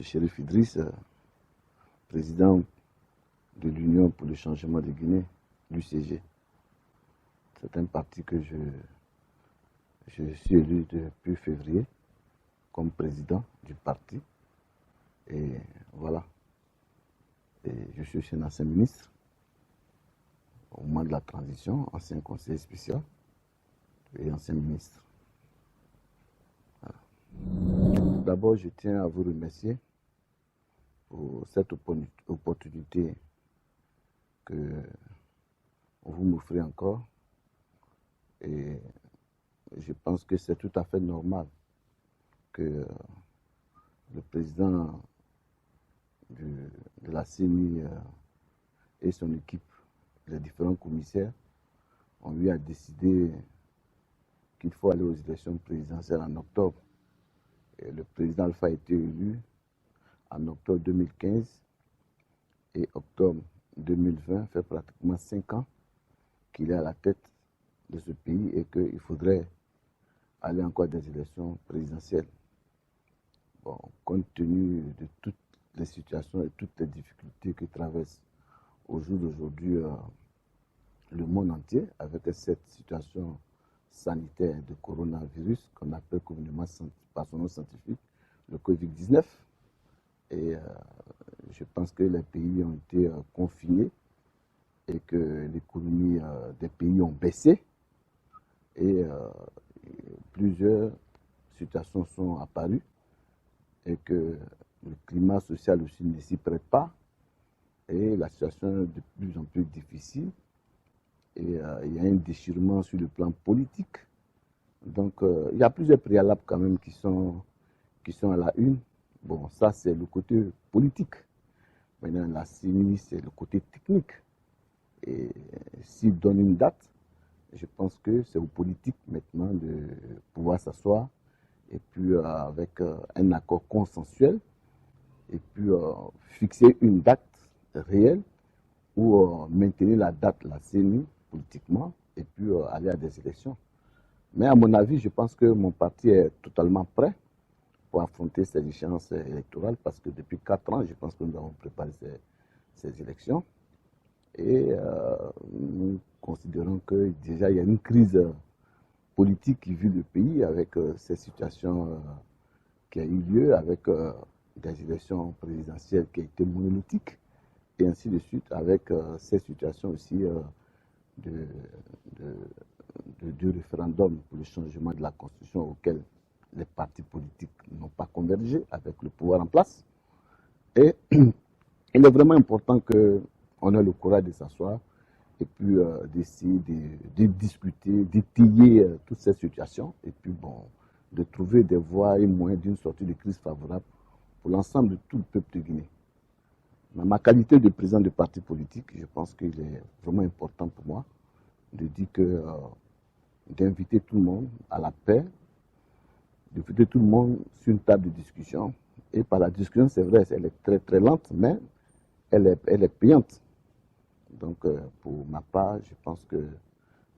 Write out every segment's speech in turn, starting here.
Chérif Idriss, président de l'Union pour le changement de Guinée, l'UCG. C'est un parti que je suis élu depuis février comme président du parti. Et voilà. Et je suis aussi un ancien ministre au moment de la transition, ancien conseiller spécial et ancien ministre. Voilà. D'abord, je tiens à vous remercier pour cette opportunité que vous m'offrez encore. Et je pense que c'est tout à fait normal que le président de la CENI et son équipe, les différents commissaires, ont eu à décider qu'il faut aller aux élections présidentielles en octobre. Et le président Alpha a été élu en octobre 2015 et octobre 2020 fait pratiquement 5 ans qu'il est à la tête de ce pays et qu'il faudrait aller encore à des élections présidentielles. Bon, compte tenu de toutes les situations et toutes les difficultés que traverse au jour d'aujourd'hui le monde entier avec cette situation sanitaire de coronavirus qu'on appelle communément par son nom scientifique le Covid-19. Et je pense que les pays ont été confinés et que l'économie des pays ont baissé et plusieurs situations sont apparues et que le climat social aussi ne s'y prête pas et la situation est de plus en plus difficile et il y a un déchirement sur le plan politique. Donc il y a plusieurs préalables quand même qui sont à la une. Bon, ça c'est le côté politique. Maintenant la CENI c'est le côté technique. Et s'il donne une date, je pense que c'est aux politiques maintenant de pouvoir s'asseoir et puis avec un accord consensuel et puis fixer une date réelle ou maintenir la date, la CENI, politiquement, et puis aller à des élections. Mais à mon avis, je pense que mon parti est totalement prêt pour affronter ces échéances électorales parce que depuis 4 ans, je pense que nous avons préparé ces élections. Et nous considérons que déjà il y a une crise politique qui vit le pays avec ces situations qui a eu lieu, avec des élections présidentielles qui ont été monolithiques, et ainsi de suite, avec ces situations aussi du référendum pour le changement de la Constitution auquel les partis politiques n'ont pas convergé avec le pouvoir en place. Et il est vraiment important qu'on ait le courage de s'asseoir et puis d'essayer de discuter, d'étayer toutes ces situations et puis bon, de trouver des voies et moyens d'une sortie de crise favorable pour l'ensemble de tout le peuple de Guinée. Dans ma qualité de président de parti politique, je pense qu'il est vraiment important pour moi de dire que d'inviter tout le monde à la paix, d'inviter tout le monde sur une table de discussion. Et par la discussion, c'est vrai, elle est très très lente, mais elle est payante. Donc pour ma part, je pense que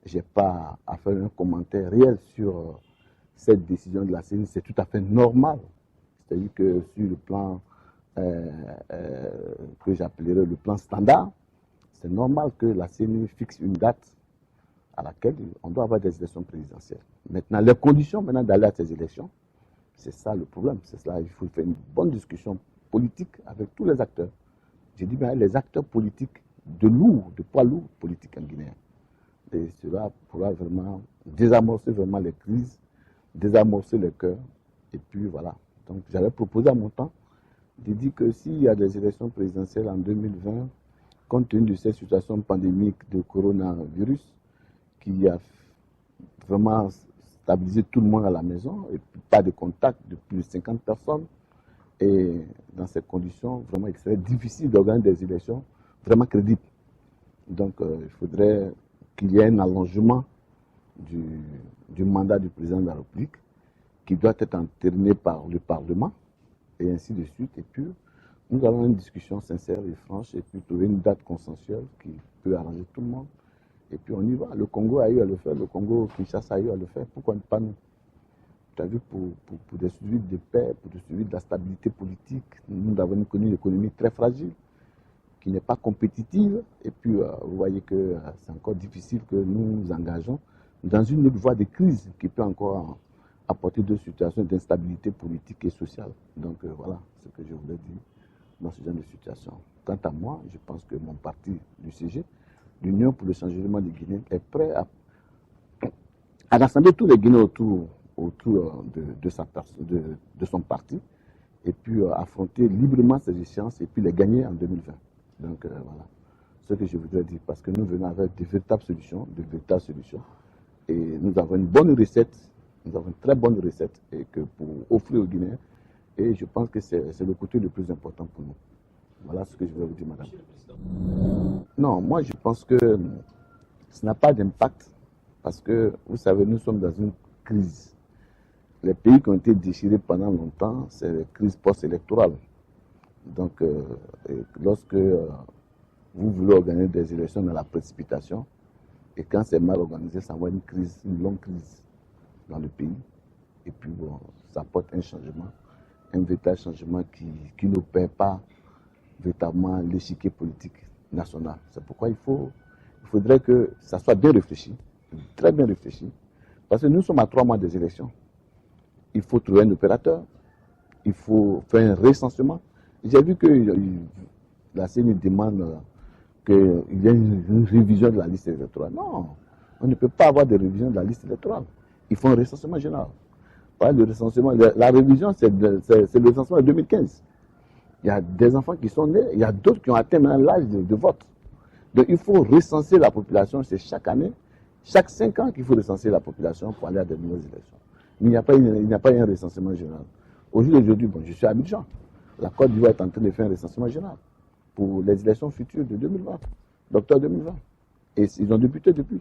je n'ai pas à faire un commentaire réel sur cette décision de la CENI. C'est tout à fait normal. C'est-à-dire que sur le plan que j'appellerais le plan standard, c'est normal que la CENI fixe une date à laquelle on doit avoir des élections présidentielles. Maintenant, les conditions maintenant d'aller à ces élections, c'est ça le problème. C'est cela, il faut faire une bonne discussion politique avec tous les acteurs. J'ai dit bien les acteurs politiques de poids lourd politique en Guinée. Et cela pourra vraiment désamorcer vraiment les crises, désamorcer les cœurs. Et puis voilà. Donc j'avais proposé à mon temps de dire que s'il y a des élections présidentielles en 2020, compte tenu de cette situation pandémique de coronavirus, qui a vraiment stabilisé tout le monde à la maison, et puis pas de contact de plus de 50 personnes, et dans ces conditions, vraiment, il serait difficile d'organiser des élections vraiment crédibles. Donc, il faudrait qu'il y ait un allongement du mandat du président de la République, qui doit être entériné par le Parlement, et ainsi de suite. Et puis, nous allons une discussion sincère et franche, et puis trouver une date consensuelle qui peut arranger tout le monde. Et puis on y va. Le Congo a eu à le faire, le Congo Kinshasa a eu à le faire. Pourquoi pas nous? Tu as vu, pour des suivis de paix, pour des suivis de la stabilité politique, nous avons connu une économie très fragile, qui n'est pas compétitive. Et puis, vous voyez que c'est encore difficile que nous nous engageons dans une autre voie de crise qui peut encore apporter des situations d'instabilité politique et sociale. Donc, voilà ce que je voulais dire dans ce genre de situation. Quant à moi, je pense que mon parti, l'UCG, l'Union pour le changement des Guinéens, est prêt à rassembler tous les Guinéens autour de son parti et puis affronter librement ces échéances et puis les gagner en 2020. Donc voilà ce que je voudrais dire, parce que nous venons avec de véritables solutions, et nous avons une bonne recette, nous avons une très bonne recette et que pour offrir aux Guinéens, et je pense que c'est le côté le plus important pour nous. Voilà ce que je voulais vous dire, madame. Non, moi je pense que ça n'a pas d'impact, parce que vous savez, nous sommes dans une crise. Les pays qui ont été déchirés pendant longtemps, c'est la crise post-électorale. Donc, lorsque vous voulez organiser des élections dans la précipitation, et quand c'est mal organisé, ça envoie une crise, une longue crise dans le pays. Et puis, bon, ça apporte un changement, un véritable changement qui n'opère pas véritablement l'échiquier politique national. C'est pourquoi il faudrait que ça soit bien réfléchi, très bien réfléchi, parce que nous sommes à 3 mois des élections. Il faut trouver un opérateur, il faut faire un recensement. J'ai vu que la CENI demande qu'il y ait une révision de la liste électorale. Non, on ne peut pas avoir de révision de la liste électorale. Il faut un recensement général. Le recensement, la révision, c'est le recensement de 2015. Il y a des enfants qui sont nés, il y a d'autres qui ont atteint l'âge de vote. Donc il faut recenser la population, c'est chaque année, chaque 5 ans qu'il faut recenser la population pour aller à de nouvelles élections. Mais il n'y a pas un recensement général. Aujourd'hui, bon, je suis à Abidjan. La Côte d'Ivoire est en train de faire un recensement général pour les élections futures de 2020, d'octobre 2020. Et ils ont débuté depuis.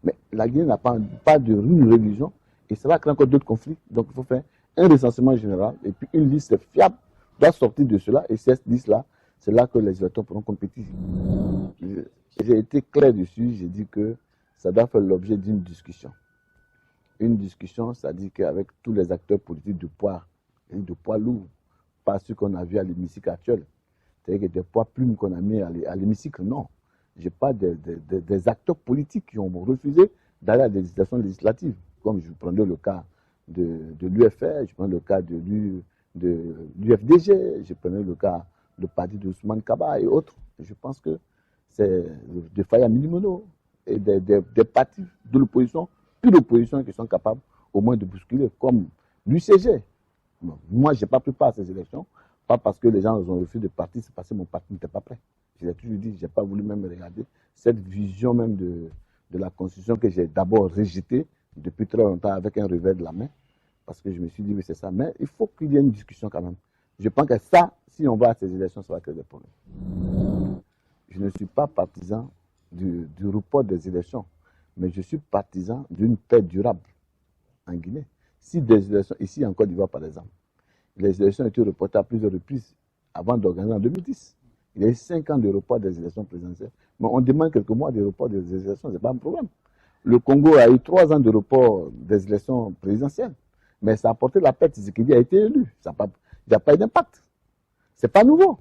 Mais la Guinée n'a pas de révision et ça va créer encore d'autres conflits. Donc il faut faire un recensement général et puis une liste fiable doit sortir de cela. Et cette liste-là, c'est là que les électeurs pourront compétir. J'ai été clair dessus, j'ai dit que ça doit faire l'objet d'une discussion. Une discussion, c'est-à-dire qu'avec tous les acteurs politiques de poids lourd, pas ceux qu'on a vu à l'hémicycle actuel, c'est-à-dire que des poids plumes qu'on a mis à l'hémicycle, non. Je parle des acteurs politiques qui ont refusé d'aller à des législations législatives, comme je prendrais le cas de l'UFR, je prends le cas de l'UFDG, je prenais le cas du parti d'Ousmane Kaba et autres. Je pense que c'est de Faya Milimono et des partis de l'opposition, plus d'opposition qui sont capables au moins de bousculer, comme l'UCG. Bon, moi, je n'ai pas pris part à ces élections, pas parce que les gens ont refusé de partir, c'est parce que mon parti n'était pas prêt. Je l'ai toujours dit, je n'ai pas voulu même regarder cette vision même de la Constitution que j'ai d'abord rejetée depuis très longtemps avec un revers de la main, parce que je me suis dit, oui, c'est ça. Mais il faut qu'il y ait une discussion quand même. Je pense que ça, si on va à ces élections, ça va créer des problèmes. Je ne suis pas partisan du report des élections, mais je suis partisan d'une paix durable en Guinée. Si des élections, ici en Côte d'Ivoire par exemple, les élections ont été reportées à plusieurs reprises avant d'organiser en 2010. Il y a eu 5 ans de report des élections présidentielles. Mais on demande quelques mois de report des élections, ce n'est pas un problème. Le Congo a eu 3 ans de report des élections présidentielles. Mais ça a apporté la paix. Tshisekedi a été élu. Il n'y a pas eu d'impact. Ce n'est pas nouveau.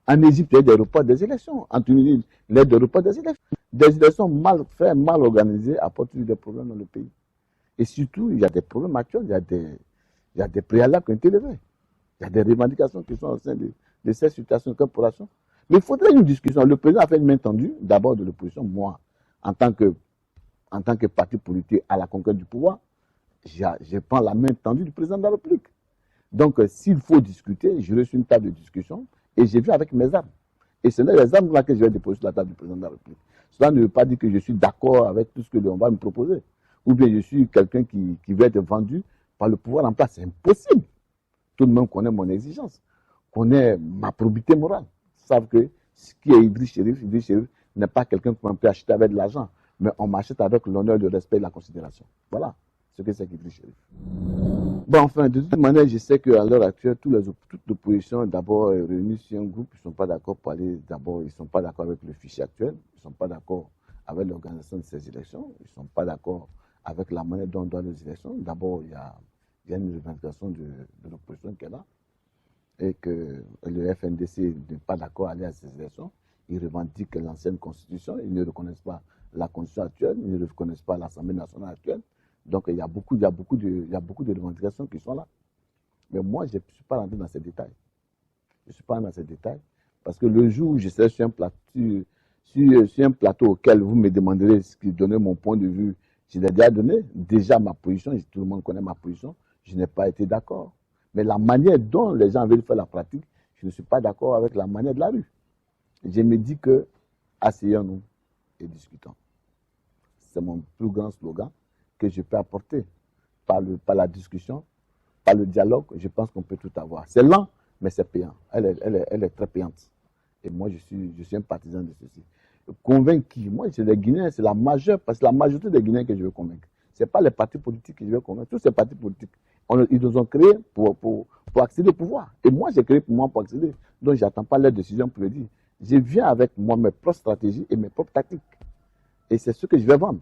En Égypte, il y a eu des reports des élections. En Tunisie, il y a eu des reports des élections. Des élections mal faites, mal organisées, apportent des problèmes dans le pays. Et surtout, il y a des problèmes actuels. Il y a des préalables qui ont été levés. Il y a des revendications qui sont au sein de cette situation de corporation. Mais il faudrait une discussion. Le président a fait une main tendue, d'abord de l'opposition. Moi, en tant que parti politique à la conquête du pouvoir, je prends la main tendue du président de la République. Donc, s'il faut discuter, je reçois une table de discussion et je viens avec mes armes. Et ce sont les armes là que je vais déposer sur la table du président de la République. Cela ne veut pas dire que je suis d'accord avec tout ce que l'on va me proposer. Ou bien je suis quelqu'un qui veut être vendu par le pouvoir en place. C'est impossible. Tout le monde connaît mon exigence, connaît ma probité morale. Ils savent que ce qui est Idriss Chérif n'est pas quelqu'un qu'on peut acheter avec de l'argent, mais on m'achète avec l'honneur, le respect et la considération. Voilà ce que c'est qu'Idriss Chérif. Bon, enfin, de toute manière, je sais qu'à l'heure actuelle, toute l'opposition est d'abord réunie sur un groupe. Ils ne sont pas d'accord pour aller d'abord, ils ne sont pas d'accord avec le fichier actuel, ils ne sont pas d'accord avec l'organisation de ces élections, ils ne sont pas d'accord avec la manière dont on doit les élections. D'abord, il y a Il y a une revendication de l'opposition qui est là, et que le FNDC n'est pas d'accord à aller à ces élections. Ils revendiquent l'ancienne constitution, ils ne reconnaissent pas la constitution actuelle, ils ne reconnaissent pas l'Assemblée nationale actuelle. Donc il y a beaucoup de revendications qui sont là. Mais moi, je ne suis pas rentré dans ces détails. Je ne suis pas rentré dans ces détails parce que le jour où je serai sur un plateau auquel vous me demanderez ce qui donnait mon point de vue, je l'ai déjà donné. Déjà ma position, tout le monde connaît ma position, je n'ai pas été d'accord. Mais la manière dont les gens veulent faire la pratique, je ne suis pas d'accord avec la manière de la rue. Je me dis que asseyons-nous et discutons. C'est mon plus grand slogan que je peux apporter par la discussion, par le dialogue. Je pense qu'on peut tout avoir. C'est lent, mais c'est payant. Elle est très payante. Et moi, je suis un partisan de ceci. Convaincre qui? Moi, c'est les Guinéens, c'est la majeure, parce que la majorité des Guinéens que je veux convaincre. Ce n'est pas les partis politiques que je veux convaincre. Tous ces partis politiques, ils nous ont créés pour accéder au pouvoir. Et moi, j'ai créé pour moi pour accéder. Donc, je n'attends pas leur décision pour le dire. Je viens avec moi mes propres stratégies et mes propres tactiques. Et c'est ce que je vais vendre.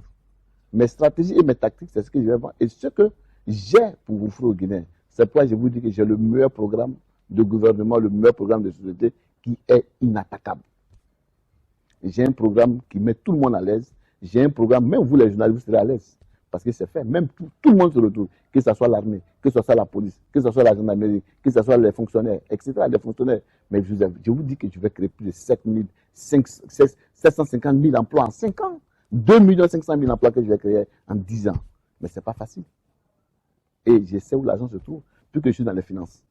Mes stratégies et mes tactiques, c'est ce que je vais vendre. Et ce que j'ai pour vous offrir aux Guinéens, c'est pourquoi je vous dis que j'ai le meilleur programme de gouvernement, le meilleur programme de société qui est inattaquable. J'ai un programme qui met tout le monde à l'aise. J'ai un programme, même vous les journalistes, vous serez à l'aise. Parce que c'est fait. Même tout le monde se retrouve. Que ce soit l'armée, que ce soit la police, que ce soit la gendarmerie, que ce soit les fonctionnaires, etc. Les fonctionnaires. Mais je vous dis que je vais créer plus de 750 000 emplois en 5 ans. 2 500 000 emplois que je vais créer en 10 ans. Mais ce n'est pas facile. Et je sais où l'argent se trouve. Plus que je suis dans les finances.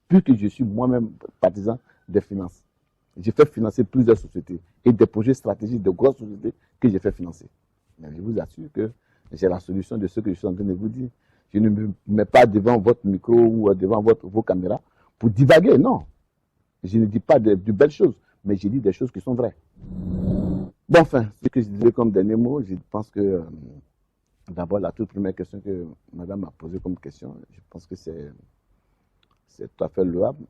Plus que je suis moi-même partisan des finances. J'ai fait financer plusieurs sociétés et des projets stratégiques de grosses sociétés que j'ai fait financer. Mais je vous assure que j'ai la solution de ce que je suis en train de vous dire. Je ne me mets pas devant votre micro ou devant vos caméras pour divaguer, non. Je ne dis pas de belles choses, mais je dis des choses qui sont vraies. Bon, enfin, ce que je disais comme dernier mot, je pense que d'abord, la toute première question que madame a posée comme question, je pense que c'est tout à fait louable.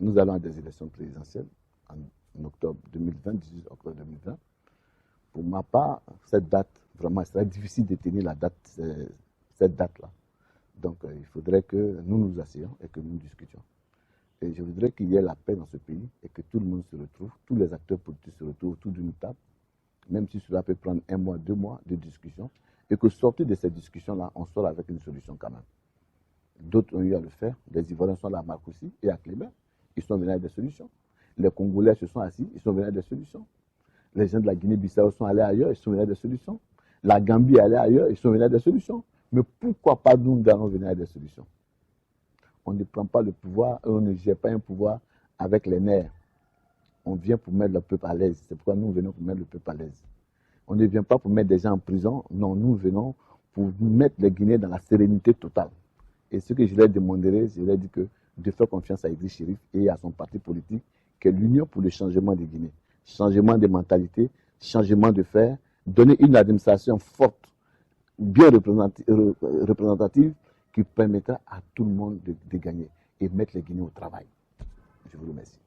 Nous allons à des élections présidentielles en octobre 2020, 18 octobre 2020. Pour ma part, cette date, vraiment, il serait difficile de tenir cette date-là. Donc, il faudrait que nous nous asseyions et que nous discutions. Et je voudrais qu'il y ait la paix dans ce pays et que tout le monde se retrouve, tous les acteurs politiques se retrouvent autour d'une table, même si cela peut prendre 1 mois, 2 mois de discussion, et que sortir de cette discussion-là, on sort avec une solution quand même. D'autres ont eu à le faire. Les Ivoiriens sont là à Marcoussis et à Clément. Ils sont venus avec des solutions. Les Congolais se sont assis, ils sont venus avec des solutions. Les gens de la Guinée-Bissau sont allés ailleurs, ils sont venus avec des solutions. La Gambie est allée ailleurs, ils sont venus avec des solutions. Mais pourquoi pas nous allons venir avec des solutions? On ne prend pas le pouvoir, on ne gère pas un pouvoir avec les nerfs. On vient pour mettre le peuple à l'aise. C'est pourquoi nous venons pour mettre le peuple à l'aise. On ne vient pas pour mettre des gens en prison. Non, nous venons pour mettre les Guinéens dans la sérénité totale. Et ce que je leur demanderai, je leur dis que de faire confiance à Idriss Chérif et à son parti politique, qui est l'Union pour le changement de Guinée. Changement de mentalité, changement de faire, donner une administration forte, bien représentative, qui permettra à tout le monde de gagner et mettre les Guinéens au travail. Je vous remercie.